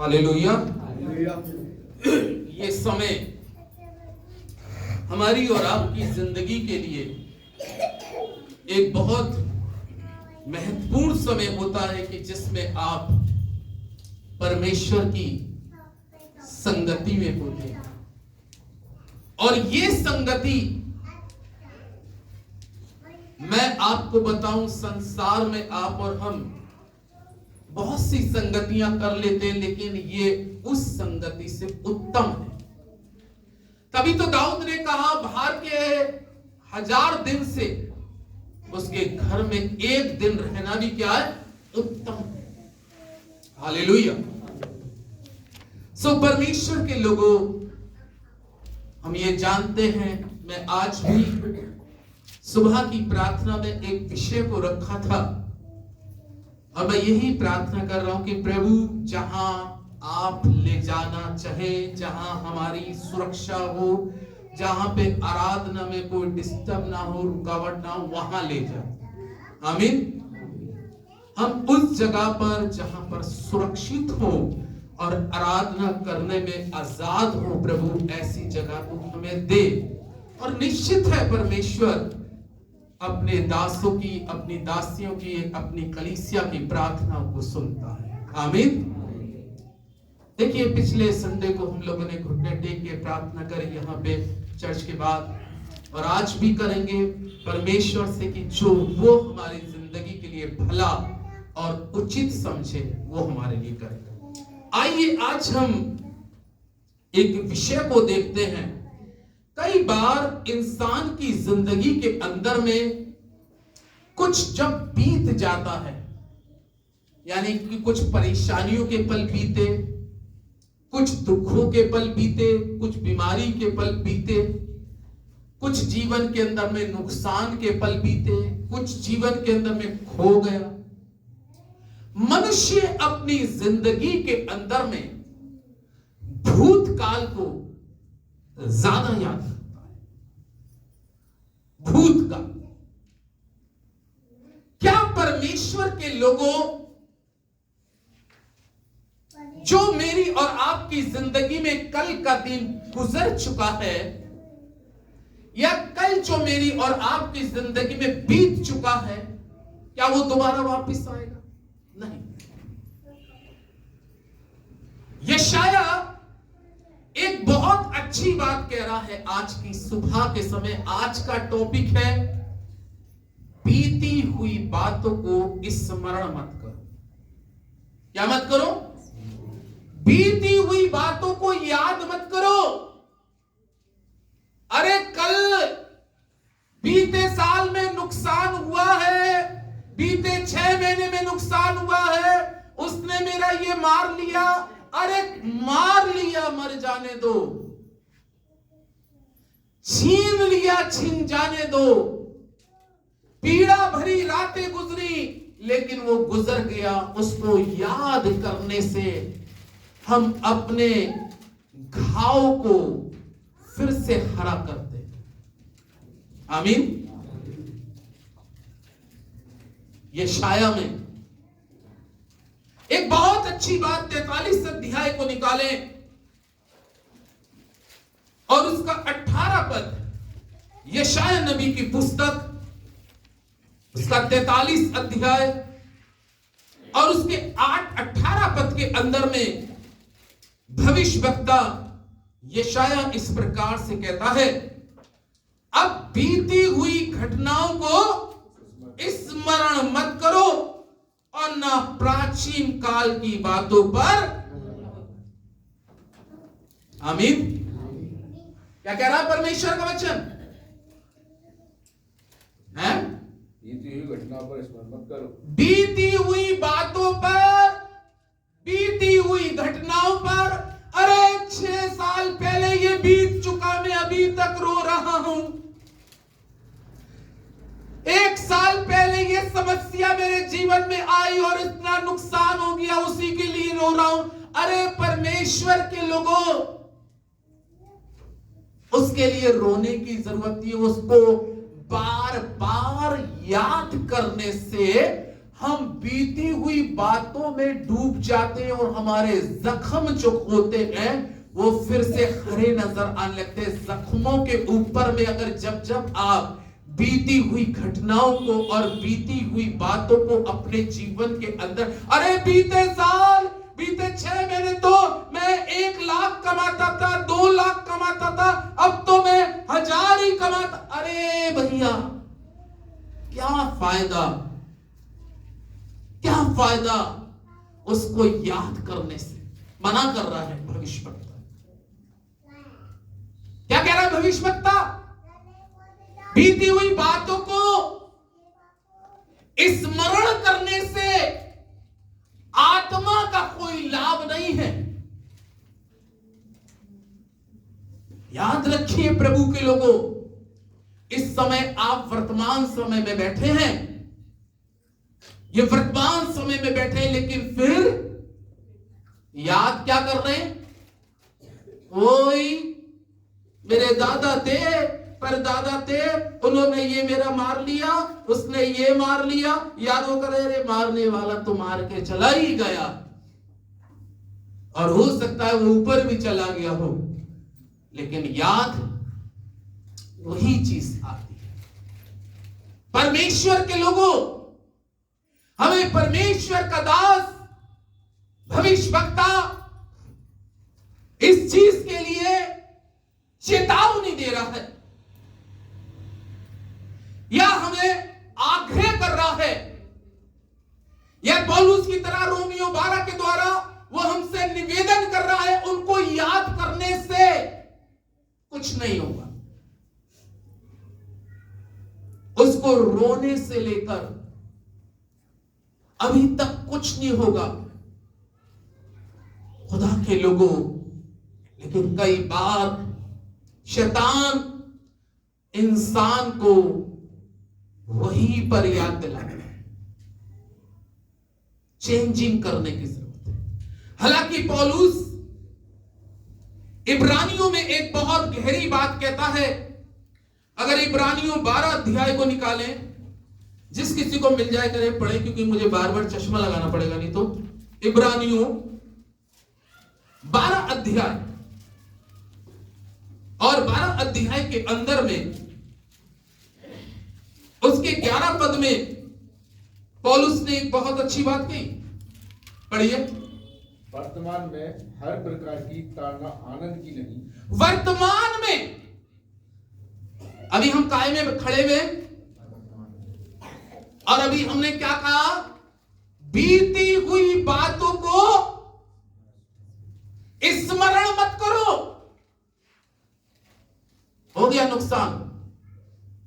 Hallelujah. ये समय हमारी और आपकी जिंदगी के लिए एक बहुत महत्वपूर्ण समय होता है कि जिसमें आप परमेश्वर की संगति में होते हैं। और ये संगति मैं आपको बताऊं, संसार में आप और हम बहुत सी संगतियां कर लेते हैं, लेकिन ये उस संगति से उत्तम है। तभी तो दाऊद ने कहा, बाहर के 1000 दिन से उसके घर में एक दिन रहना भी क्या है? उत्तम है। हालेलुया। सो परमेश्वर के लोगों, हम ये जानते हैं, मैं आज भी सुबह की प्रार्थना में एक विषय को रखा था और मैं यही प्रार्थना कर रहा हूं कि प्रभु जहां आप ले जाना चाहे, जहां हमारी सुरक्षा हो, जहां पे आराधना में कोई डिस्टर्ब ना हो, रुकावट ना हो, वहां ले जाओ। आमीन। हम उस जगह पर जहां पर सुरक्षित हो और आराधना करने में आजाद हो, प्रभु ऐसी जगह को हमें दे। और निश्चित है परमेश्वर अपने दासों की, अपनी दासियों की, अपनी कलीसिया की प्रार्थनाओं को सुनता है। आमीन। देखिए, पिछले संडे को हम लोगों ने घुटने टेक के प्रार्थना करी यहाँ पे चर्च के बाद, और आज भी करेंगे परमेश्वर से कि जो वो हमारी जिंदगी के लिए भला और उचित समझे वो हमारे लिए करेगा। आइए आज हम एक विषय को देखते हैं। कई बार इंसान की जिंदगी के अंदर में कुछ जब बीत जाता है, यानी कि कुछ परेशानियों के पल बीते, कुछ दुखों के पल बीते, कुछ बीमारी के पल बीते, कुछ जीवन के अंदर में नुकसान के पल बीते, कुछ जीवन के अंदर में खो गया। मनुष्य अपनी जिंदगी के अंदर में भूतकाल को ज्यादा याद रखता है। भूतकाल। क्या परमेश्वर के लोगों, जो मेरी और आपकी जिंदगी में कल का दिन गुजर चुका है, या कल जो मेरी और आपकी जिंदगी में बीत चुका है, क्या वो दोबारा वापस आएगा? नहीं। यशाया एक बहुत अच्छी बात कह रहा है आज की सुबह के समय। आज का टॉपिक है, बीती हुई बातों को स्मरण मत करो। क्या मत करो? बीती हुई बातों को याद मत करो। अरे कल बीते साल में नुकसान हुआ है, बीते 6 महीने में नुकसान हुआ है, उसने मेरा ये मार लिया। अरे मार लिया, मर जाने दो। छीन लिया, छीन जाने दो। पीड़ा भरी रातें गुजरी, लेकिन वो गुजर गया। उसको याद करने से हम अपने घाव को फिर से हरा करते हैं। आमीन। यशाया में एक बहुत अच्छी बात 43 अध्याय को निकालें और उसका 18 पद, यशाया नबी की पुस्तक, उसका 43 अध्याय और उसके 18 पद के अंदर में भविष्यवक्ता यशाया इस प्रकार से कहता है, अब बीती हुई घटनाओं को स्मरण मत करो और ना प्राचीन काल की बातों पर। आमीन। क्या कह रहा है परमेश्वर का वचन है? बीती हुई घटनाओं पर स्मरण मत करो। बीती हुई बातों पर, बीती हुई घटनाओं पर। अरे 6 साल पहले ये बीत चुका, मैं अभी तक रो रहा हूं। 1 साल पहले ये समस्या मेरे जीवन में आई और इतना नुकसान हो गया, उसी के लिए रो रहा हूं। अरे परमेश्वर के लोगों, उसके लिए रोने की जरूरत नहीं है। उसको बार बार याद करने से हम बीती हुई बातों में डूब जाते हैं और हमारे जख्म जो होते हैं वो फिर से हरे नजर आने लगते हैं। जख्मों के ऊपर में अगर जब जब आप बीती हुई घटनाओं को और बीती हुई बातों को अपने जीवन के अंदर, अरे बीते साल, बीते 6 महीने तो मैं 1 लाख कमाता था, 2 लाख कमाता था, अब तो मैं 1000 ही कमाता। अरे भैया क्या फायदा, क्या फायदा उसको याद करने से। मना कर रहा है भविष्यवक्ता। क्या कह रहा है भविष्यवक्ता? बीती हुई बातों को स्मरण करने से आत्मा का कोई लाभ नहीं है। याद रखिए प्रभु के लोगों, इस समय आप वर्तमान समय में बैठे हैं, ये वर्तमान समय में बैठे हैं, लेकिन फिर याद क्या कर रहे हैं? कोई मेरे दादा थे, परदादा थे, उन्होंने ये मेरा मार लिया, उसने ये मार लिया, याद वो करे रे मारने वाला तो मार के चला ही गया, और हो सकता है वो ऊपर भी चला गया हो, लेकिन याद वही चीज आती है। परमेश्वर के लोगों, हमें परमेश्वर का दास भविष्यवक्ता इस चीज के लिए चेतावनी दे रहा है, या हमें आग्रह कर रहा है, या पौलुस की तरह रोमियो 12 के द्वारा वो हमसे निवेदन कर रहा है, उनको याद करने से कुछ नहीं होगा। उसको रोने से लेकर अभी तक कुछ नहीं होगा खुदा के लोगों। लेकिन कई बार शैतान इंसान को वहीं पर याद दिलाता है, चेंजिंग करने की जरूरत है। हालांकि पौलुस इब्रानियों में एक बहुत गहरी बात कहता है। अगर इब्रानियों 12 अध्याय को निकालें, जिस किसी को मिल जाए करे पढ़े, क्योंकि मुझे बार बार चश्मा लगाना पड़ेगा नहीं तो। इब्रानियों 12 अध्याय, और 12 अध्याय के अंदर में उसके 11 पद में पौलुस ने एक बहुत अच्छी बात कही, पढ़िए। वर्तमान में हर प्रकार की ताड़ना आनंद की नहीं। वर्तमान में, अभी हम काय में खड़े हुए, और अभी हमने क्या कहा? बीती हुई बातों को स्मरण मत करो। हो गया नुकसान,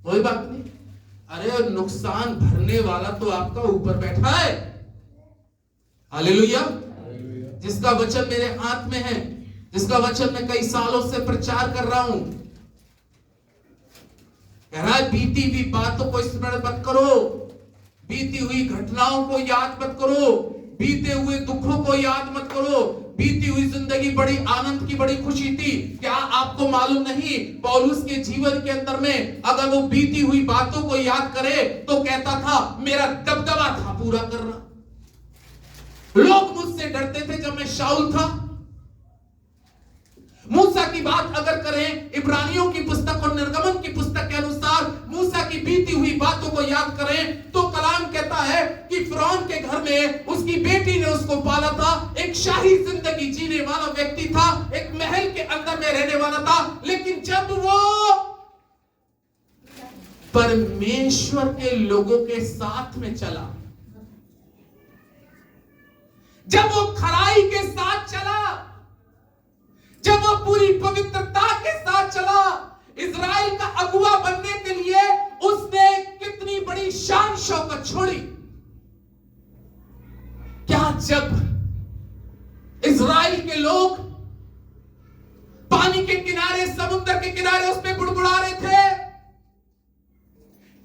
कोई बात नहीं। अरे नुकसान भरने वाला तो आपका ऊपर बैठा है। हालेलुया। जिसका वचन मेरे हाथ में है, जिसका वचन मैं कई सालों से प्रचार कर रहा हूं, कह रहा है बीती हुई बातों को स्मरण मत करो, बीती हुई घटनाओं को याद मत करो, बीते हुए दुखों को याद मत करो। बीती हुई जिंदगी बड़ी आनंद की, बड़ी खुशी थी। क्या आपको मालूम नहीं, पौलुस के जीवन के अंदर में अगर वो बीती हुई बातों को याद करे तो कहता था मेरा दबदबा था पूरा करना। लोग मुझसे डरते थे जब मैं शाऊल था। मूसा की बात अगर करें, इब्रानियों की पुस्तक और निर्गमन की पुस्तक के अनुसार मूसा की बीती हुई बातों को याद करें तो कलाम कहता है कि फिरौन के घर में उसकी बेटी ने उसको पाला था। एक शाही जिंदगी जीने वाला व्यक्ति था, एक महल के अंदर में रहने वाला था। लेकिन जब वो परमेश्वर के लोगों के साथ में चला, जब वो खराई के साथ चला, जब वो पूरी पवित्रता के साथ चला, इजराइल का अगुवा बनने के लिए उसने कितनी बड़ी शान शौकत छोड़ी। क्या जब इजराइल के लोग पानी के किनारे, समुद्र के किनारे उस पे बुड़बुड़ा रहे थे,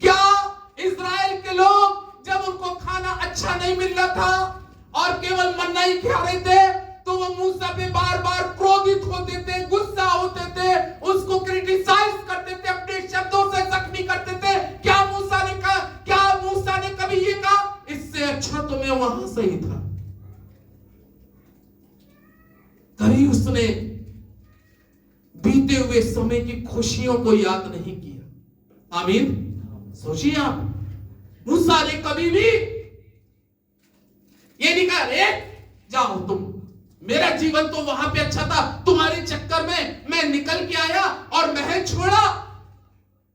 क्या इजराइल के लोग जब उनको खाना अच्छा नहीं मिल रहा था और केवल मन्ना ही खा रहे थे तो वो मूसा पे बार बार क्रोधित होते थे, गुस्सा होते थे, उसको क्रिटिसाइज करते थे, अपने शब्दों से जख्मी करते थे? क्या मूसा ने कहा, क्या मूसा ने कभी ये कहा इससे बीते हुए समय की खुशियों को याद नहीं किया। आमीन। सोचिए आप, मूसा ने कभी भी ये नहीं कहा, अरे जाओ तुम, मेरा जीवन तो वहां पे अच्छा था, तुम्हारे चक्कर में मैं निकल के आया और महल छोड़ा,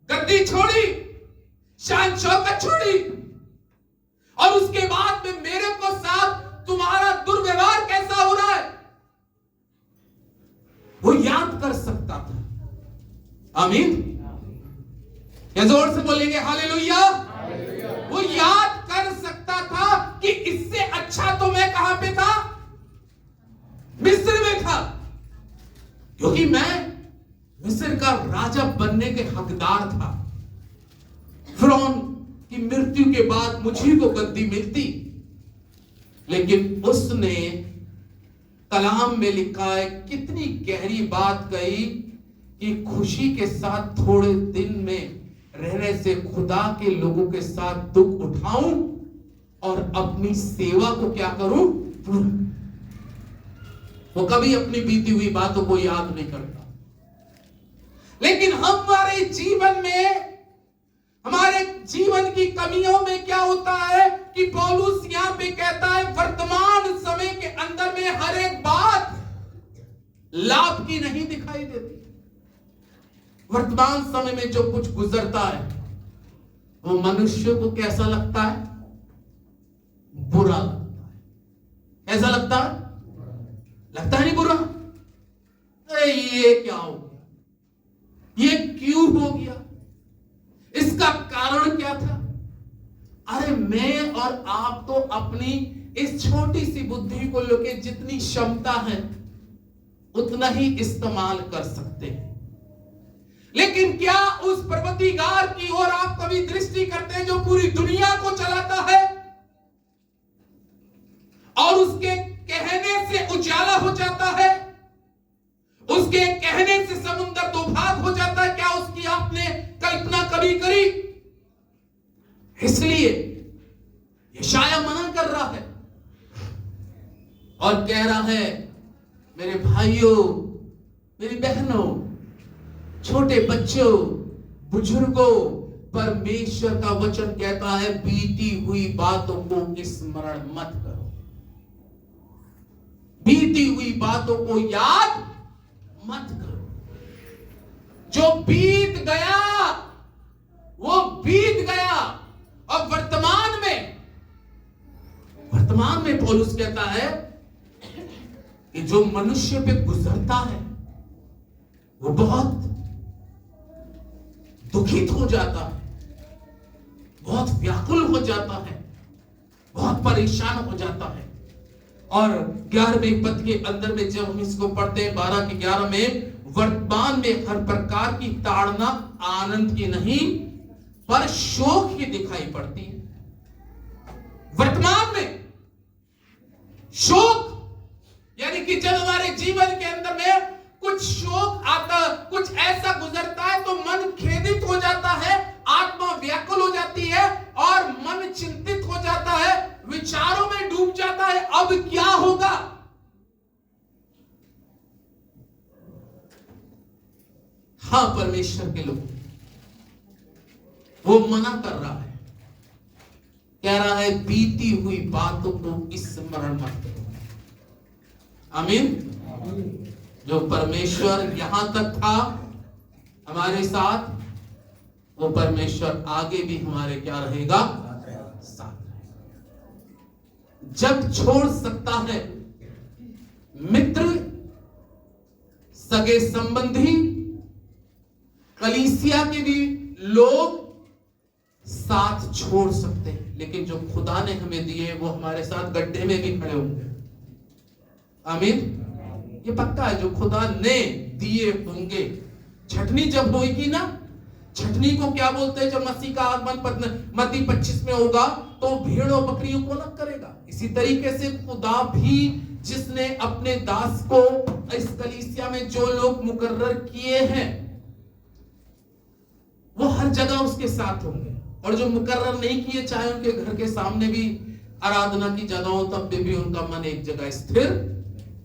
गद्दी छोड़ी, शान शौकत छोड़ी, और उसके बाद में मेरे को साथ तुम्हारा दुर्व्यवहार कैसा हो रहा है, वो याद कर सकता था। आमीन। या जोर से बोलेंगे हालेलुया। वो याद कर सकता था कि इससे अच्छा तो मैं कहां पे था, मिस्र में था, क्योंकि मैं मिस्र का राजा बनने के हकदार था। फिरौन की मृत्यु के बाद मुझी को गद्दी मिलती, लेकिन उसने कलाम में लिखा है, कितनी गहरी बात कही कि खुशी के साथ थोड़े दिन में रहने से खुदा के लोगों के साथ दुख उठाऊं और अपनी सेवा को क्या करूं, वो कभी अपनी बीती हुई बातों को याद नहीं करता। लेकिन हमारे जीवन में, हमारे जीवन की कमियों में क्या होता है कि पौलुस यहां पे कहता है, वर्तमान समय के अंदर में हर एक बात लाभ की नहीं दिखाई देती। वर्तमान समय में जो कुछ गुजरता है वो मनुष्य को कैसा लगता है, बुरा लगता है। कैसा लगता है, लगता है नहीं बुरा, अरे ये क्या हो गया, ये क्यों हो गया, इसका कारण क्या था। अरे मैं और आप तो अपनी इस छोटी सी बुद्धि को लेके जितनी क्षमता है उतना ही इस्तेमाल कर सकते हैं, लेकिन क्या उस परवरदिगार की ओर आप कभी दृष्टि करते हैं जो पूरी दुनिया को चलाता है और उसके कहने से उजाला हो जाता है, उसके कहने से समुद्र दो भाग हो जाता है। क्या उसकी आपने कल्पना कभी करी? इसलिए यशाया मना कर रहा है और कह रहा है, मेरे भाइयों, मेरी बहनों, छोटे बच्चों, बुजुर्गों, परमेश्वर का वचन कहता है, बीती हुई बातों को स्मरण मत करो, बीती हुई बातों को याद मत करो। जो बीत गया वो बीत गया, और वर्तमान में पौलुस कहता है कि जो मनुष्य पे गुजरता है वो बहुत दुखित हो जाता है, बहुत व्याकुल हो जाता है, बहुत परेशान हो जाता है। और 11वें पद के अंदर में जब हम इसको पढ़ते हैं 12 के 11 में, वर्तमान में हर प्रकार की ताड़ना आनंद की नहीं पर शोक की दिखाई पड़ती है। वर्तमान में शोक, यानी कि जब हमारे जीवन के अंदर में कुछ शोक आता, कुछ ऐसा गुजरता है तो मन खेदित हो जाता है, आत्मा व्याकुल हो जाती है और मन चिंतित हो जाता है, विचारों में डूब जाता है, अब क्या होगा। हाँ, परमेश्वर के लोग, वो मना कर रहा है, कह रहा है बीती हुई बातों को स्मरण मत करो। आमीन। जो परमेश्वर यहां तक था हमारे साथ, वो परमेश्वर आगे भी हमारे क्या रहेगा, साथ रहेगा। जब छोड़ सकता है मित्र, सगे संबंधी, कलीसिया के भी लोग साथ छोड़ सकते हैं, लेकिन जो खुदा ने हमें दिए वो हमारे साथ गड्ढे में भी खड़े होंगे। आमीन। ये पक्का है, जो खुदा ने दिए होंगे। छठनी जब होगी ना, छठनी को क्या बोलते हैं, जब मसीह का आगमन मत्ती 25 में होगा तो भेड़ और बकरियों को अलग करेगा। इसी तरीके से खुदा भी, जिसने अपने दास को इस कलीसिया में जो लोग मुकर्रर किए हैं वो हर जगह उसके साथ होंगे, और जो मुकर्रर नहीं किए, चाहे उनके घर के सामने भी आराधना की जगह हो, तब भी उनका मन एक जगह स्थिर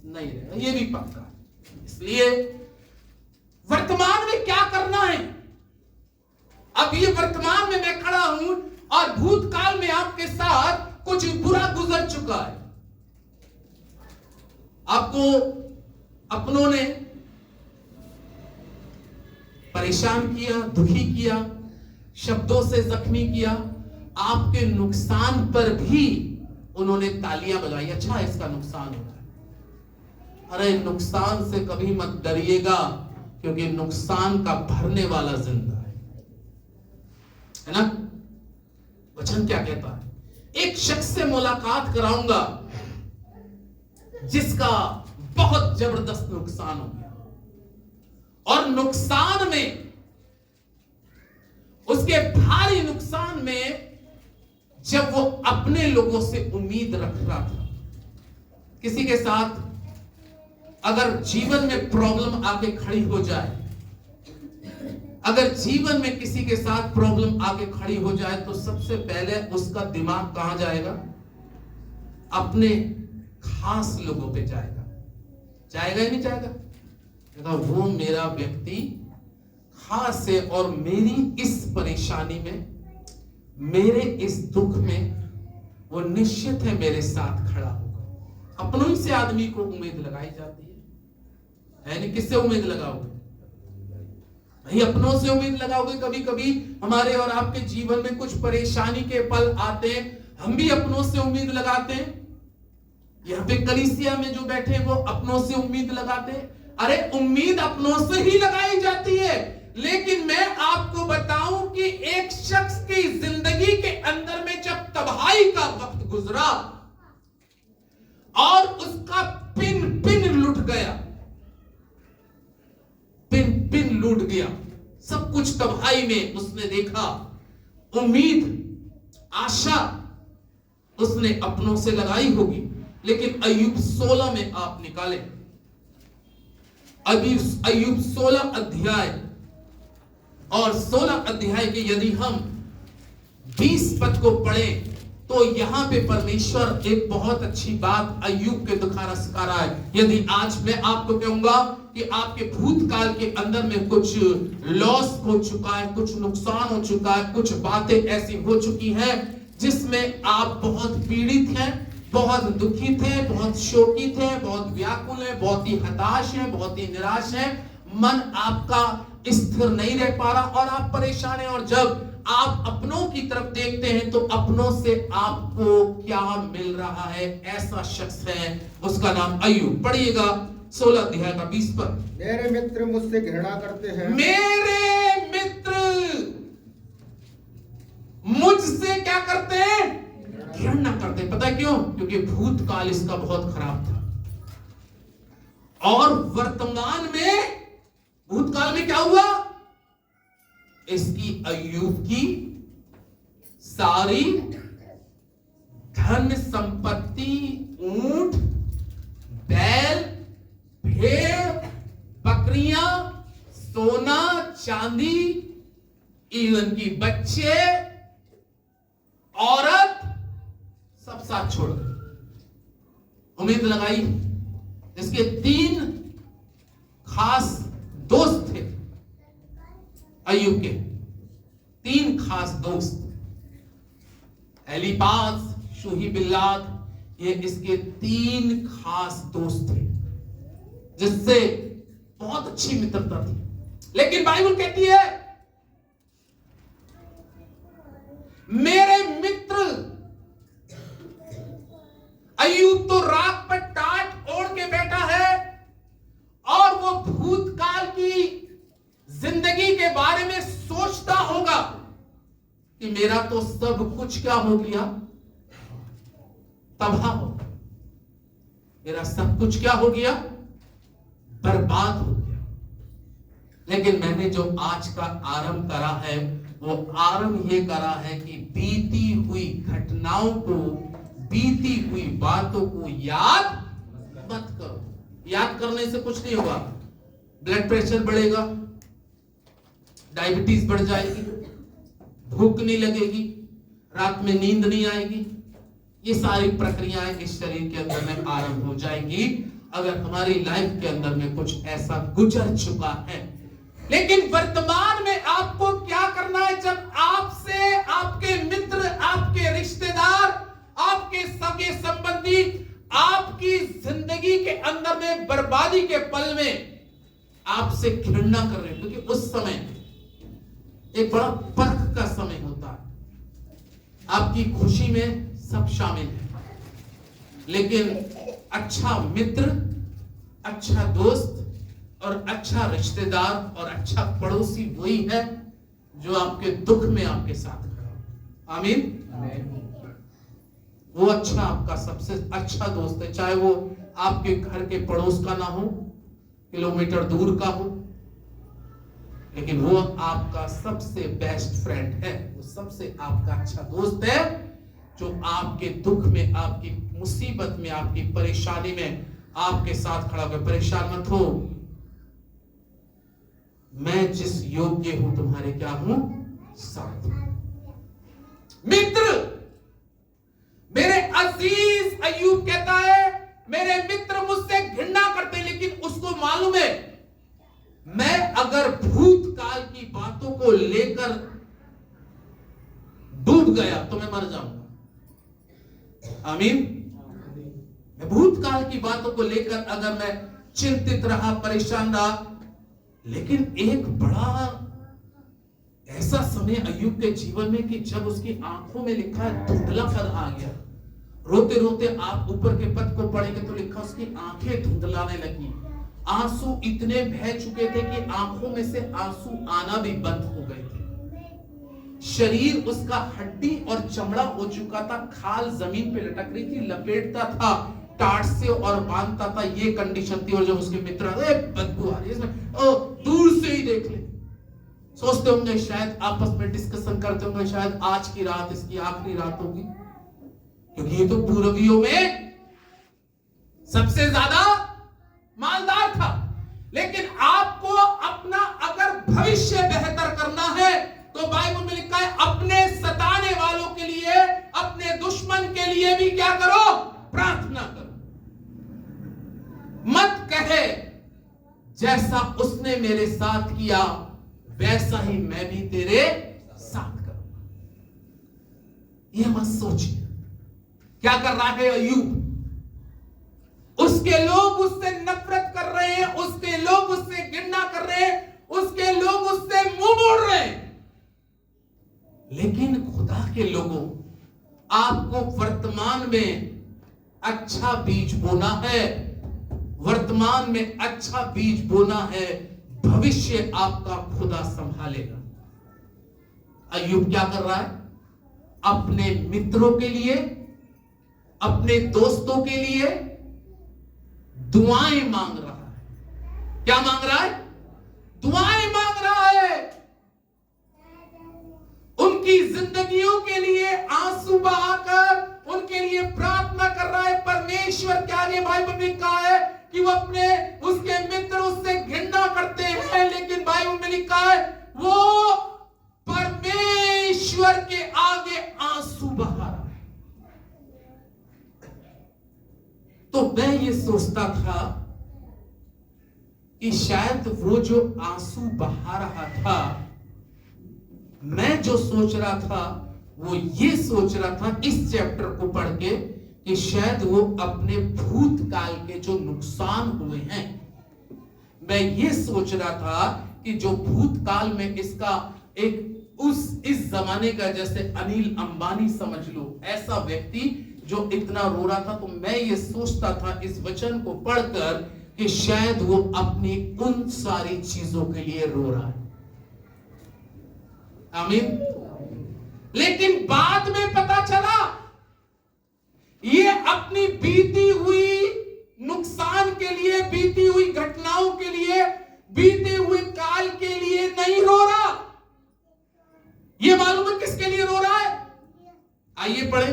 नहीं रहेगा। ये भी पक्का। इसलिए क्या करना है। अब ये वर्तमान में मैं खड़ा हूं और भूतकाल में आपके साथ कुछ बुरा गुजर चुका है। आपको अपनों ने परेशान किया, दुखी किया, शब्दों से जख्मी किया, आपके नुकसान पर भी उन्होंने तालियां बजाई। अच्छा, इसका नुकसान हो रहा है। अरे नुकसान से कभी मत डरिएगा, क्योंकि नुकसान का भरने वाला जिंदा है ना। वचन क्या कहता है? एक शख्स से मुलाकात कराऊंगा जिसका बहुत जबरदस्त नुकसान हो गया, और नुकसान में, उसके भारी नुकसान में, जब वो अपने लोगों से उम्मीद रख रहा था, किसी के साथ अगर जीवन में प्रॉब्लम आके खड़ी हो जाए, अगर जीवन में किसी के साथ प्रॉब्लम आके खड़ी हो जाए, तो सबसे पहले उसका दिमाग कहां जाएगा? अपने खास लोगों पे जाएगा। जाएगा ही नहीं जाएगा? वो मेरा व्यक्ति खास है, और मेरी इस परेशानी में, मेरे इस दुख में वो निश्चित है मेरे साथ खड़ा होगा। अपनों ही से आदमी को उम्मीद लगाई जाती है नहीं? किससे उम्मीद लगाओगे? नहीं, अपनों से उम्मीद लगाओगे। कभी कभी हमारे और आपके जीवन में कुछ परेशानी के पल आते हैं, हम भी अपनों से उम्मीद लगाते हैं। यहाँ पे कलीसिया में जो बैठे वो अपनों से उम्मीद लगाते हैं। अरे उम्मीद अपनों से ही लगाई जाती है, लेकिन मैं आपको बताऊं कि एक शख्स की जिंदगी के अंदर में जब तबाही का वक्त गुजरा और उसका पिन पिन लुट गया, पिन पिन लूट गया, सब कुछ तबाही में उसने देखा, उम्मीद, आशा उसने अपनों से लगाई होगी। लेकिन अय्यूब 16 में आप निकालें, अय्यूब 16 अध्याय और 16 अध्याय के यदि हम 20 पद को पढ़ें, तो यहां पे परमेश्वर एक बहुत अच्छी बात अय्यूब के दिखा रहा है। यदि आज मैं आपको कहूंगा कि आपके भूतकाल के अंदर में कुछ लॉस हो चुका है, कुछ नुकसान हो चुका है, कुछ बातें ऐसी हो चुकी हैं जिसमें आप बहुत पीड़ित हैं, बहुत दुखित हैं, बहुत शोकित हैं, बहुत व्याकुल हैं, बहुत ही हताश हैं, बहुत ही निराश हैं, मन आपका स्थिर नहीं रह पा रहा और आप परेशान हैं। और जब आप अपनों की तरफ देखते हैं तो अपनों से आपको क्या मिल रहा है? ऐसा शख्स है, उसका नाम अय्यूब। पढ़िएगा 16 अध्याय का 20 पद। मेरे मित्र मुझसे घृणा करते हैं, मेरे मित्र मुझसे क्या करते हैं? घृणा करते हैं। पता है क्यों? क्योंकि भूतकाल इसका बहुत खराब था और वर्तमान में, भूतकाल में क्या हुआ? इसकी अय्यूब की सारी धन संपत्ति, ऊंट, बैल, भेड़, बकरियां, सोना, चांदी, इवन की बच्चे, औरत, सब साथ छोड़ गए। उम्मीद लगाई। इसके 3 खास दोस्त थे अय्यूब के, 3 खास दोस्त, एलीपाज, शूही बिल्लाद, ये इसके 3 खास दोस्त थे जिससे बहुत अच्छी मित्रता थी। लेकिन बाइबल कहती है मेरे मित्र, अय्यूब तो रात पर टाट ओढ़ के बैठा है और वो भूतकाल की जिंदगी के बारे में सोचता होगा कि मेरा तो सब कुछ क्या हो गया? तबाह हो गया। मेरा सब कुछ क्या हो गया? बर्बाद हो गया। लेकिन मैंने जो आज का आरंभ करा है, वो आरंभ ये करा है कि बीती हुई घटनाओं को, बीती हुई बातों को याद मत करो। याद करने से कुछ नहीं होगा। ब्लड प्रेशर बढ़ेगा, डायबिटीज बढ़ जाएगी, भूख नहीं लगेगी, रात में नींद नहीं आएगी। ये सारी प्रक्रियाएं इस शरीर के अंदर में आरंभ हो जाएंगी अगर हमारी लाइफ के अंदर में कुछ ऐसा गुजर चुका है लेकिन वर्तमान में आपको क्या करना है? जब आपसे आपके मित्र, आपके रिश्तेदार, आपके सगे संबंधी आपकी जिंदगी के अंदर में बर्बादी के पल में आपसे घृणा कर रहे हैं, क्योंकि उस समय एक बड़ा परख का समय होता है। आपकी खुशी में सब शामिल है, लेकिन अच्छा मित्र, अच्छा दोस्त और अच्छा रिश्तेदार और अच्छा पड़ोसी वही है जो आपके दुख में आपके साथ खड़ा हो। आमीन। वो अच्छा, आपका सबसे अच्छा दोस्त है, चाहे वो आपके घर के पड़ोस का ना हो, किलोमीटर दूर का हो, लेकिन वो आपका सबसे बेस्ट फ्रेंड है। वो सबसे आपका अच्छा दोस्त है जो आपके दुख में, आपकी मुसीबत में, आपकी परेशानी में आपके साथ खड़ा होकर परेशान मत हो, मैं जिस योग्य हूं तुम्हारे क्या हूं, साथ। मित्र, मेरे अजीज अय्यूब कहता है मेरे मित्र मुझसे घृणा करते, लेकिन उसको मालूम है मैं अगर भूतकाल की बातों को लेकर डूब गया तो मैं मर जाऊंगा। आमीन। मैं भूतकाल की बातों को लेकर अगर मैं चिंतित रहा, परेशान रहा, लेकिन एक बड़ा ऐसा समय अय्यूब के जीवन में कि जब उसकी आंखों में लिखा है धुंधला पन आ गया। रोते रोते आप ऊपर के पद को पढ़ेंगे तो लिखा उसकी आंखें धुंधलाने लगी, आंसू इतने बह चुके थे कि आंखों में से आंसू आना भी बंद हो गए थे। शरीर उसका हड्डी और चमड़ा हो चुका था, खाल जमीन पे लटक रही थी, लपेटता था टाट से और बांधता था, ये कंडीशन थी। और जब उसके मित्र बदबू आ रही है इसमें, दूर से ही देख ले, सोचते होंगे शायद, आपस में डिस्कशन करते होंगे शायद आज की रात इसकी आखिरी रात होगी, क्योंकि ये तो पूर्वियों में सबसे ज्यादा मालदार था। लेकिन आपको अपना अगर भविष्य बेहतर करना है तो बाइबल में लिखा है अपने सताने वालों के लिए, अपने दुश्मन के लिए भी क्या करो, प्रार्थना करो। मत कहे जैसा उसने मेरे साथ किया वैसा ही मैं भी तेरे साथ करूंगा। यह मत सोचिए। क्या कर रहा है अय्यूब? उसके लोग उससे नफरत कर रहे हैं, उसके लोग उससे घृणा कर रहे हैं, उसके लोग उससे मुंह मोड़ रहे हैं, लेकिन खुदा के लोगों, आपको वर्तमान में अच्छा बीज बोना है, वर्तमान में अच्छा बीज बोना है, भविष्य आपका खुदा संभालेगा। अय्यूब क्या कर रहा है? अपने मित्रों के लिए, अपने दोस्तों के लिए दुआएं मांग रहा है। क्या मांग रहा है? दुआएं मांग रहा है। उनकी जिंदगियों के लिए आंसू बहाकर उनके लिए प्रार्थना कर रहा है। परमेश्वर क्या है? बाइबल में कहा है कि वो अपने, उसके मित्र उससे घृणा करते हैं, लेकिन बाइबल में लिखा है वो परमेश्वर के आगे आंसू बहा रहा है। तो मैं ये सोचता था कि शायद वो जो आंसू बहा रहा था, मैं जो सोच रहा था वो ये सोच रहा था इस चैप्टर को पढ़ के कि शायद वो अपने भूतकाल के जो नुकसान हुए हैं, मैं ये सोच रहा था कि जो भूतकाल में इसका एक इस जमाने का, जैसे अनिल अंबानी समझ लो, ऐसा व्यक्ति जो इतना रो रहा था, तो मैं ये सोचता था इस वचन को पढ़कर कि शायद वो अपनी उन सारी चीजों के लिए रो रहा है। आमीन। लेकिन बाद में पता चला ये अपनी बीती हुई नुकसान के लिए, बीती हुई घटनाओं के लिए, बीते हुए काल के लिए नहीं रो रहा। ये मालूम है किसके लिए रो रहा है? आइए पढ़े।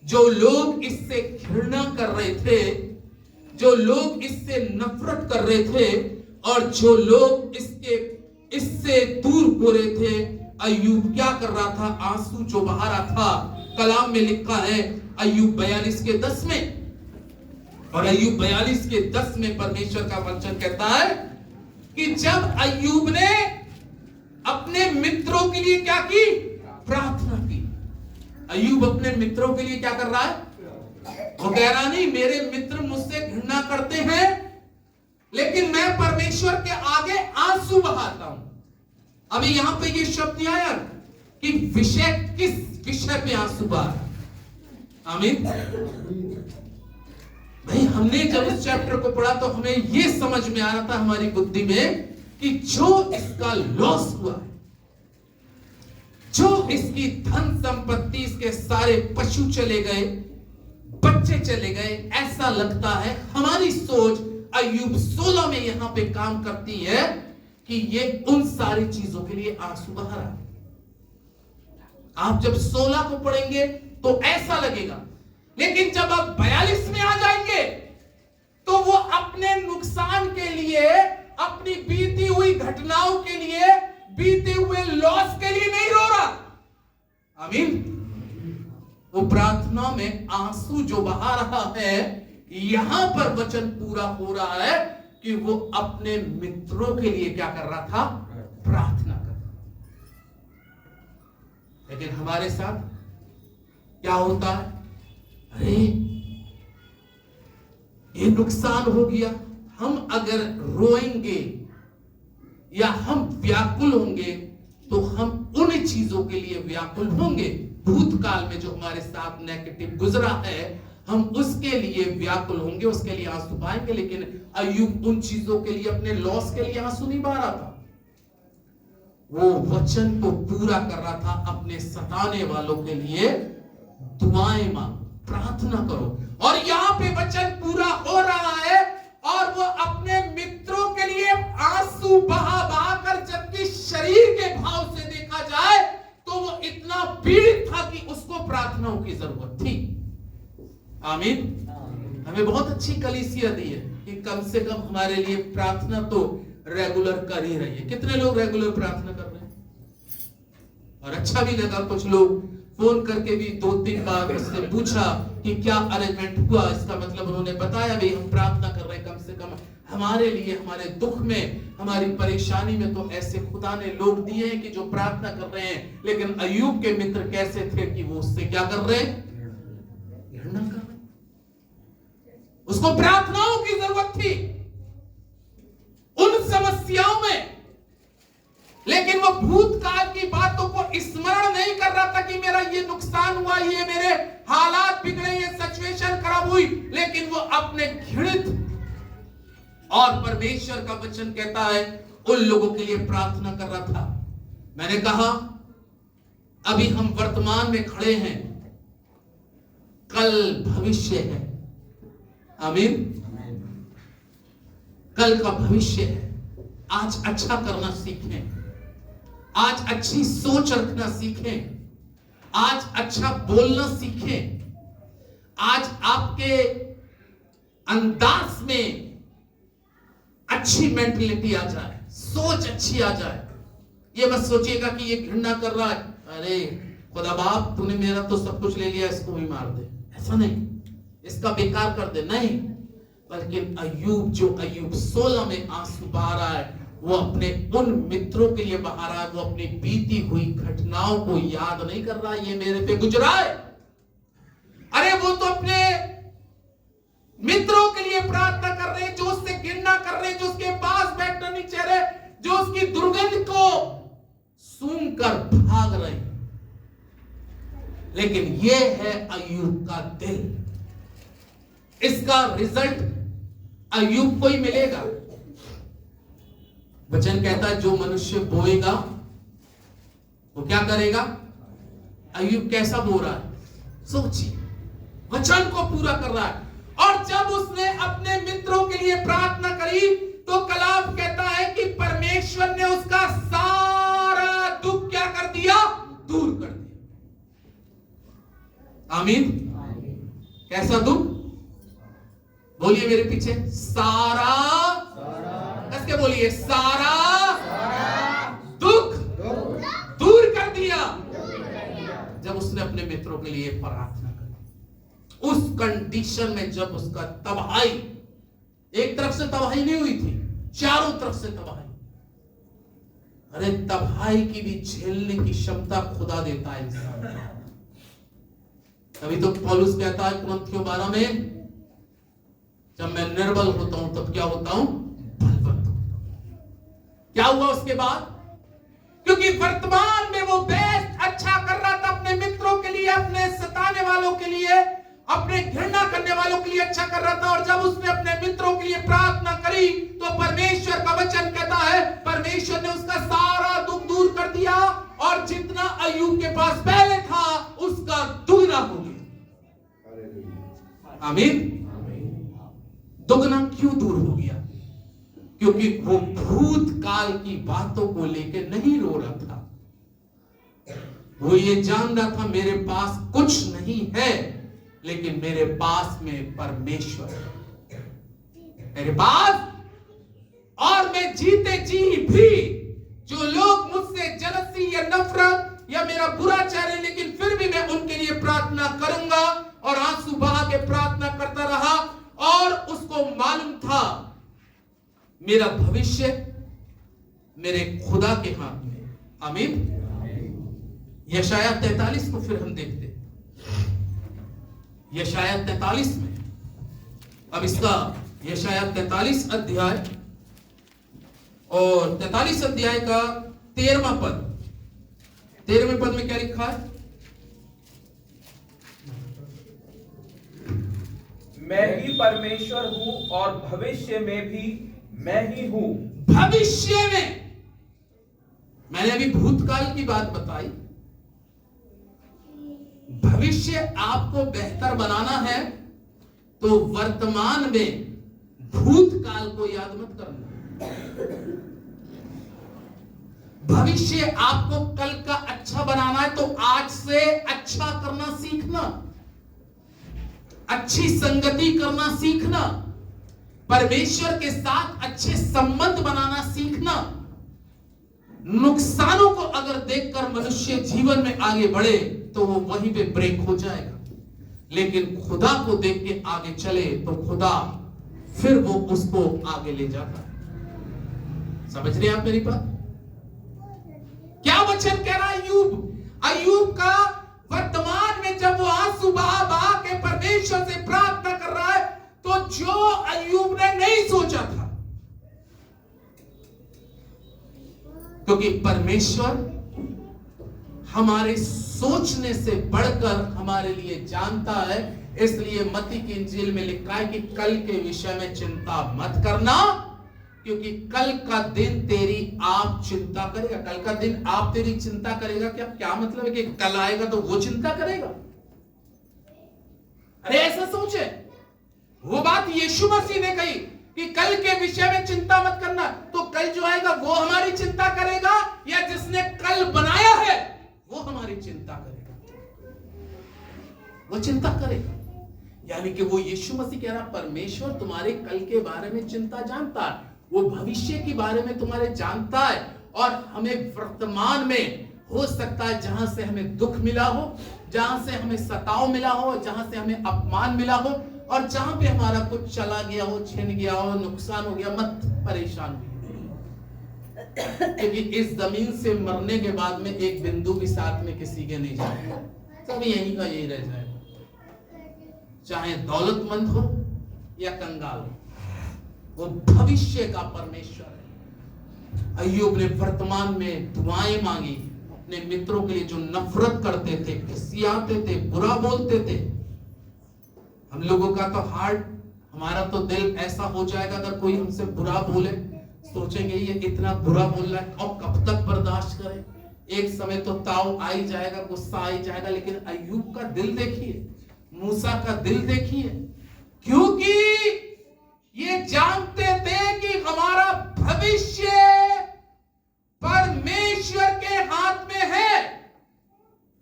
जो लोग इससे घृणा कर रहे थे, जो लोग इससे नफरत कर रहे थे, और जो लोग इससे दूर हो रहे थे, अय्यूब क्या कर रहा था? आंसू जो बहा रहा था। कलाम में लिखा है अय्यूब 42:10 में, और अय्यूब 42:10 में परमेश्वर का वचन कहता है कि जब अय्यूब ने अपने मित्रों के लिए क्या की? प्रार्थना की। अय्यूब अपने मित्रों के लिए क्या कर रहा है? वो कह रहा नहीं मेरे मित्र मुझसे घृणा करते हैं, लेकिन मैं परमेश्वर के आगे आंसू बहाता हूं। अभी यहां पे ये शब्द नहीं आया कि विषय किस विषय पे आंसू बहा। आमीन। भाई हमने जब इस चैप्टर को पढ़ा तो हमें ये समझ में आ रहा था हमारी बुद्धि में कि जो इसका लॉस हुआ है, जो इसकी धन संपत्ति, इसके सारे पशु चले गए, बच्चे चले गए, ऐसा लगता है हमारी सोच अय्यूब 16 में यहां पे काम करती है कि ये उन सारी चीजों के लिए आंसू बहा रहा है। आप जब 16 को पढ़ेंगे तो ऐसा लगेगा, लेकिन जब आप 42 में आ जाएंगे तो वो अपने नुकसान के लिए, अपनी बीती हुई घटनाओं के लिए, बीते हुए लॉस के लिए नहीं रो रहा। आमीन। वो प्रार्थना में आंसू जो बहा रहा है, यहां पर वचन पूरा हो रहा है कि वो अपने मित्रों के लिए क्या कर रहा था? प्रार्थना कर रहा। लेकिन हमारे साथ क्या होता है? अरे ये नुकसान हो गया, हम अगर रोएंगे या हम व्याकुल होंगे तो हम उन चीजों के लिए व्याकुल होंगे। भूतकाल में जो हमारे साथ नेगेटिव गुजरा है, हम उसके लिए व्याकुल होंगे, उसके लिए आंसू बहाएंगे। लेकिन अय्यूब उन चीजों के लिए, अपने लॉस के लिए आंसू नहीं बहा रहा था। वो वचन को पूरा कर रहा था। अपने सताने वालों के लिए दुआएं मांगो, प्रार्थना करो। और यहां पे वचन पूरा हो रहा है और वो अपने मित्रों के लिए आंसू बहा बहा कर, जबकि शरीर के भाव से देखा जाए तो वो इतना पीड़ित था कि उसको प्रार्थनाओं की जरूरत थी। आमीन। हमें बहुत अच्छी कलीसिया दी है कि कम से कम हमारे लिए प्रार्थना तो रेगुलर कर ही रही है। कितने लोग रेगुलर प्रार्थना कर रहे हैं? और अच्छा भी लगा, कुछ लोग फोन करके भी 2-3 बार उससे पूछा कि क्या अरेंजमेंट हुआ। इसका मतलब उन्होंने बताया भाई हम प्रार्थना कर रहे हैं, कम से कम हमारे लिए, हमारे दुख में, हमारी परेशानी में तो ऐसे खुदा ने लोग दिए हैं कि जो प्रार्थना कर रहे हैं। लेकिन अय्यूब के मित्र कैसे थे कि वो उससे क्या कर रहे हैं? घृणा कर रहे। उसको प्रार्थनाओं की जरूरत थी उन समस्याओं में, लेकिन वो भूतकाल की बातों को स्मरण नहीं कर रहा था कि मेरा ये नुकसान हुआ, ये मेरे हालात बिगड़े, ये सिचुएशन खराब हुई। लेकिन वो अपने घृणित, और परमेश्वर का वचन कहता है उन लोगों के लिए प्रार्थना कर रहा था। मैंने कहा अभी हम वर्तमान में खड़े हैं, कल भविष्य है। आमीन। कल का भविष्य है। आज अच्छा करना सीखें, आज अच्छी सोच रखना सीखें, आज अच्छा बोलना सीखें, आज आपके अंदाज में अच्छी मेंटलिटी आ जाए, सोच अच्छी आ जाए। ये मत सोचिएगा कि ये घृणा कर रहा है, अरे खुदा बाप तूने मेरा तो सब कुछ ले लिया, इसको भी मार दे। ऐसा नहीं, इसका बेकार कर दे, नहीं। बल्कि अय्यूब, जो अय्यूब 16 में आंसू बहा रहा है, वो अपने उन मित्रों के लिए बहा रहा है। वो अपनी बीती हुई घटनाओं को याद नहीं कर रहा है, ये मेरे पे गुजरा है। अरे वो तो अपने मित्रों के लिए प्रार्थना कर रहे हैं, जो उससे घृणा कर रहे हैं, जो उसके पास बैठना नहीं चाह रहे, जो उसकी दुर्गंध को सूंघ कर भाग रहे हैं। लेकिन ये है अय्यूब का दिल। इसका रिजल्ट अय्यूब को ही मिलेगा। वचन कहता है जो मनुष्य बोएगा वो क्या करेगा? अय्यूब कैसा बो रहा है? सोचिए, वचन को पूरा कर रहा है। और जब उसने अपने मित्रों के लिए प्रार्थना करी तो कलाम कहता है कि परमेश्वर ने उसका सारा दुख क्या कर दिया? दूर कर दिया। आमीन। कैसा दुख? बोलिए मेरे पीछे, सारा, कैसे बोलिए, सारा दुख दूर कर दिया। जब उसने अपने मित्रों के लिए प्रार्थना करी, उस कंडीशन में जब उसका तबाही, एक तरफ से तबाही नहीं हुई थी, चारों तरफ से तबाही। अरे तबाही की भी झेलने की क्षमता खुदा देता है इंसान। तभी तो पौलुस कहता है कुरिन्थियों 12 में, जब मैं निर्बल होता हूं तब क्या होता हूं? बलवंत होता हूं। क्या हुआ उसके बाद? क्योंकि वर्तमान में वो बेस्ट अच्छा कर रहा था अपने मित्रों के लिए, अपने सताने वालों के लिए, अपने घृणा करने वालों के लिए अच्छा कर रहा था। और जब उसने अपने मित्रों के लिए प्रार्थना करी तो परमेश्वर का वचन कहता है परमेश्वर ने उसका सारा दुख दूर कर दिया और जितना अय्यूब के पास पहले था उसका दुगना हो गया। आमीन। दुगना क्यों दूर हो गया? क्योंकि वो भूतकाल की बातों को लेकर नहीं रो रहा था। वो ये जान रहा था मेरे पास कुछ नहीं है, लेकिन मेरे पास में परमेश्वर है। मेरे पास, और मैं जीते जी भी जो लोग मुझसे जलसी या नफरत या मेरा बुरा चाहे, लेकिन फिर भी मैं उनके लिए प्रार्थना करूंगा। और आंसू बहा के प्रार्थना करता रहा और उसको मालूम था मेरा भविष्य मेरे खुदा के हाथ में। आमीन। यशाया 43 को फिर हम देखते हैं। यशाया 43 में, अब इसका यशाया 43 अध्याय और 43 अध्याय का 13वां पद, 13वें पद में क्या लिखा है? मैं ही परमेश्वर हूं और भविष्य में भी मैं ही हूं। भविष्य में, मैंने अभी भूतकाल की बात बताई। भविष्य आपको बेहतर बनाना है तो वर्तमान में भूतकाल को याद मत करना। भविष्य आपको कल का अच्छा बनाना है तो आज से अच्छा करना सीखना, अच्छी संगति करना सीखना, परमेश्वर के साथ अच्छे संबंध बनाना सीखना। नुकसानों को अगर देखकर मनुष्य जीवन में आगे बढ़े तो वो वहीं पे ब्रेक हो जाएगा, लेकिन खुदा को देख के आगे चले तो खुदा फिर वो उसको आगे ले जाता है। समझ रहे हैं आप मेरी बात? क्या वचन कह रहा है अय्यूब का? वर्तमान में जब वो आंसू बहा बहा के परमेश्वर से प्रार्थना कर रहा है तो जो अय्यूब ने नहीं सोचा था, क्योंकि परमेश्वर हमारे सोचने से बढ़कर हमारे लिए जानता है। इसलिए मत्ती की इंजील में लिखा है कि कल के विषय में चिंता मत करना, क्योंकि कल का दिन तेरी आप चिंता करेगा। कल का दिन आप तेरी चिंता करेगा, क्या मतलब है कि कल आएगा तो वो चिंता करेगा? अरे ऐसा सोचे, वो बात यीशु मसीह ने कही कि कल के विषय में चिंता मत करना, तो कल जो आएगा वो हमारी चिंता करेगा या जिसने कल बनाया है वो हमारी चिंता करेगा? वो चिंता करेगा। यानी कि वो यीशु मसीह कह रहा परमेश्वर तुम्हारे कल के बारे में चिंता जानता है, वो भविष्य के बारे में तुम्हारे जानता है। और हमें वर्तमान में हो सकता है जहां से हमें दुख मिला हो, जहां से हमें सताव मिला हो, जहां से हमें अपमान मिला हो, और जहां पे हमारा कुछ चला गया हो, छिन गया हो, नुकसान हो गया, मत परेशान हो, क्योंकि इस जमीन से मरने के बाद में एक बिंदु भी साथ में किसी के नहीं जाएगा, सब यहीं का यही रह जाएगा। चाहे दौलतमंद हो या कंगाल हो, वो भविष्य का परमेश्वर है। अय्यूब ने वर्तमान में दुआएं मांगी अपने मित्रों के लिए जो नफरत करते थे, खिसियाते थे, बुरा बोलते थे। हम लोगों का तो हार्ट, हमारा तो दिल ऐसा हो जाएगा अगर कोई हमसे बुरा बोले, सोचेंगे ये इतना बुरा बोल रहा है और कब तक बर्दाश्त करें। एक समय तो ताव आ ही जाएगा, गुस्सा आ ही जाएगा। लेकिन अय्यूब का दिल देखिए, मूसा का दिल देखिए, क्योंकि ये जानते थे कि हमारा भविष्य परमेश्वर के हाथ में है।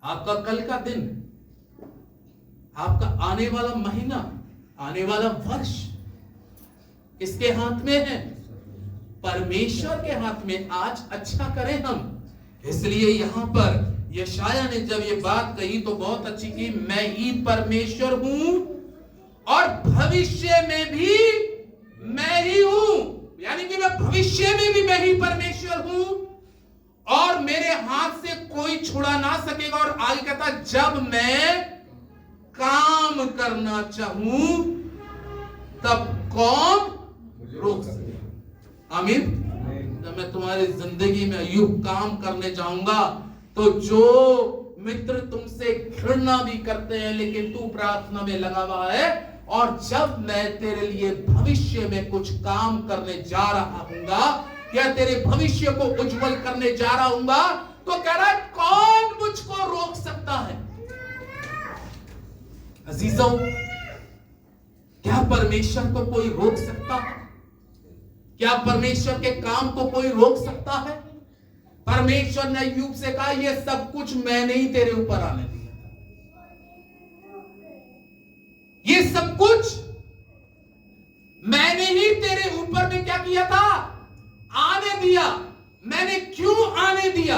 आपका कल का दिन, आपका आने वाला महीना, आने वाला वर्ष किसके हाथ में है? परमेश्वर के हाथ में। आज अच्छा करें हम। इसलिए यहां पर यशाया ने जब ये बात कही तो बहुत अच्छी की, मैं ही परमेश्वर हूं और भविष्य में भी मैं ही हूं। यानी कि मैं भविष्य में भी मैं ही परमेश्वर हूं और मेरे हाथ से कोई छुड़ा ना सकेगा। और आगे कहता जब मैं काम करना चाहूं तब कौन रोक सकेगा। आमीन। जब मैं तुम्हारी जिंदगी में अय्यूब काम करने जाऊंगा तो जो मित्र तुमसे घृणा भी करते हैं लेकिन तू प्रार्थना में लगा हुआ है, और जब मैं तेरे लिए भविष्य में कुछ काम करने जा रहा हूंगा या तेरे भविष्य को उज्जवल करने जा रहा हूंगा, तो कह रहा है कौन मुझको रोक सकता है। अजीजों, क्या परमेश्वर को कोई रोक सकता है? क्या परमेश्वर के काम को कोई रोक सकता है? परमेश्वर ने अय्यूब से कहा ये सब कुछ मैंने ही तेरे ऊपर आने दिया, ये सब कुछ मैंने ही तेरे ऊपर में क्या किया था? आने दिया। मैंने क्यों आने दिया?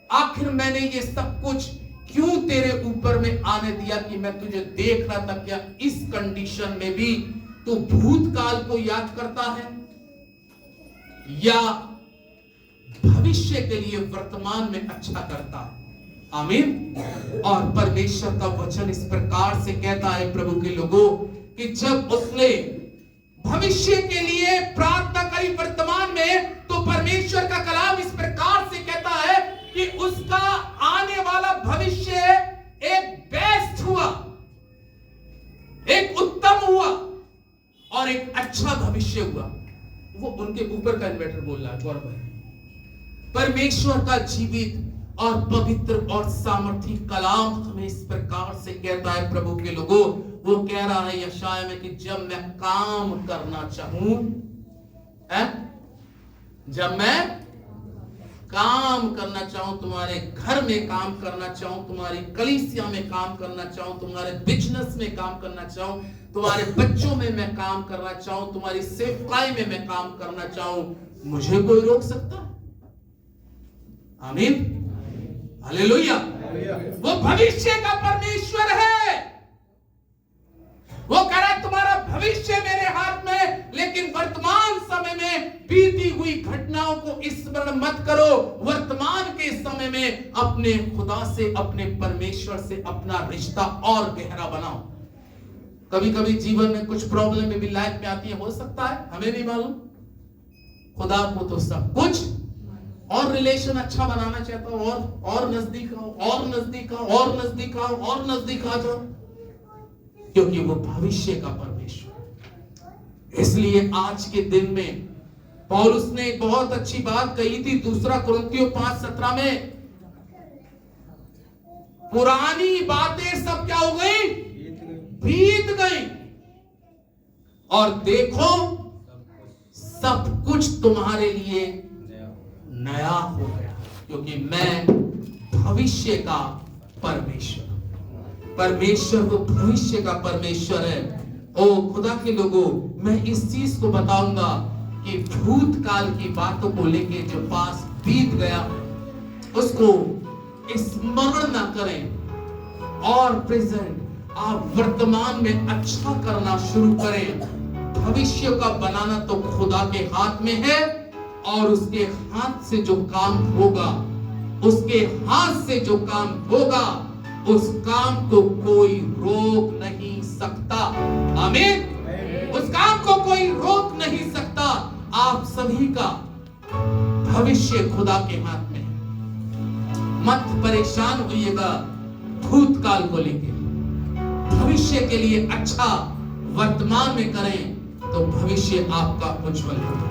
आखिर मैंने ये सब कुछ क्यों तेरे ऊपर में आने दिया कि मैं तुझे देख रहा था। क्या इस कंडीशन में भी तू भूतकाल को याद करता है या भविष्य के लिए वर्तमान में अच्छा करता है? आमीन। और परमेश्वर का वचन इस प्रकार से कहता है प्रभु के लोगों कि जब उसने भविष्य के लिए प्रार्थना करी वर्तमान में, तो परमेश्वर का कलाम इस प्रकार से कहता है कि उसका आने वाला भविष्य एक बेस्ट हुआ, एक उत्तम हुआ और एक अच्छा भविष्य हुआ। वो उनके ऊपर का इन्वर्टर बोल रहा है, गौरव भाई। परमेश्वर का जीवित और पवित्र और सामर्थी कलाम हमें इस प्रकार से कहता है प्रभु के लोगों, वो कह रहा है यशाया में कि जब मैं काम करना चाहूं, जब मैं काम करना चाहूं, तुम्हारे घर में काम करना चाहूं, तुम्हारी कलीसिया में काम करना चाहूं, तुम्हारे बिजनेस में काम करना चाहूं, तुम्हारे बच्चों में मैं काम करना चाहूं, तुम्हारी सेवकाई में मैं काम करना चाहूं, मुझे कोई रोक सकता है? आमीन। हालेलुया। वो भविष्य का परमेश्वर है। वो कह रहा है तुम्हारा भविष्य मेरे हाथ में, लेकिन वर्तमान समय में बीती हुई घटनाओं को स्मरण मत करो। वर्तमान के समय में अपने खुदा से, अपने परमेश्वर से अपना रिश्ता और गहरा बनाओ। कभी कभी जीवन में कुछ प्रॉब्लम में भी लाइफ में आती है, हो सकता है, हमें नहीं मालूम। खुदा को तो सब कुछ, और रिलेशन अच्छा बनाना चाहता हो, और नजदीक आओ, और नजदीक आओ, और नजदीक आओ, और नजदीक आ जाओ, क्योंकि वो भविष्य का परमेश्वर। इसलिए आज के दिन में पौलुस ने एक बहुत अच्छी बात कही थी, 2 कुरिन्थियों 5:17 में, पुरानी बातें सब क्या हो गई? बीत गई, और देखो सब कुछ तुम्हारे लिए नया हो गया, क्योंकि मैं भविष्य का परमेश्वर, परमेश्वर वो भविष्य का परमेश्वर है। ओ खुदा के लोगों, मैं इस चीज को बताऊंगा कि भूतकाल की बातों को लेके जो पास बीत गया उसको स्मरण ना करें, और प्रेजेंट आप वर्तमान में अच्छा करना शुरू करें। भविष्य का बनाना तो खुदा के हाथ में है, और उसके हाथ से जो काम होगा, उसके हाथ से जो काम होगा, उस काम को कोई रोक नहीं सकता। आमीन। उस काम को कोई रोक नहीं सकता। आप सभी का भविष्य खुदा के हाथ में। मत परेशान होइएगा भूतकाल को लेकर, भविष्य के लिए अच्छा वर्तमान में करें तो भविष्य आपका उज्जवल होगा।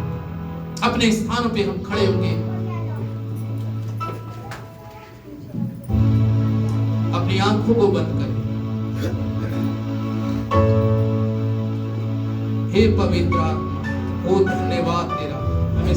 अपने स्थानों पे हम खड़े होंगे, अपनी आंखों को बंद करें। हे पवित्र आत्मा, ओ धन्यवाद तेरा, हमें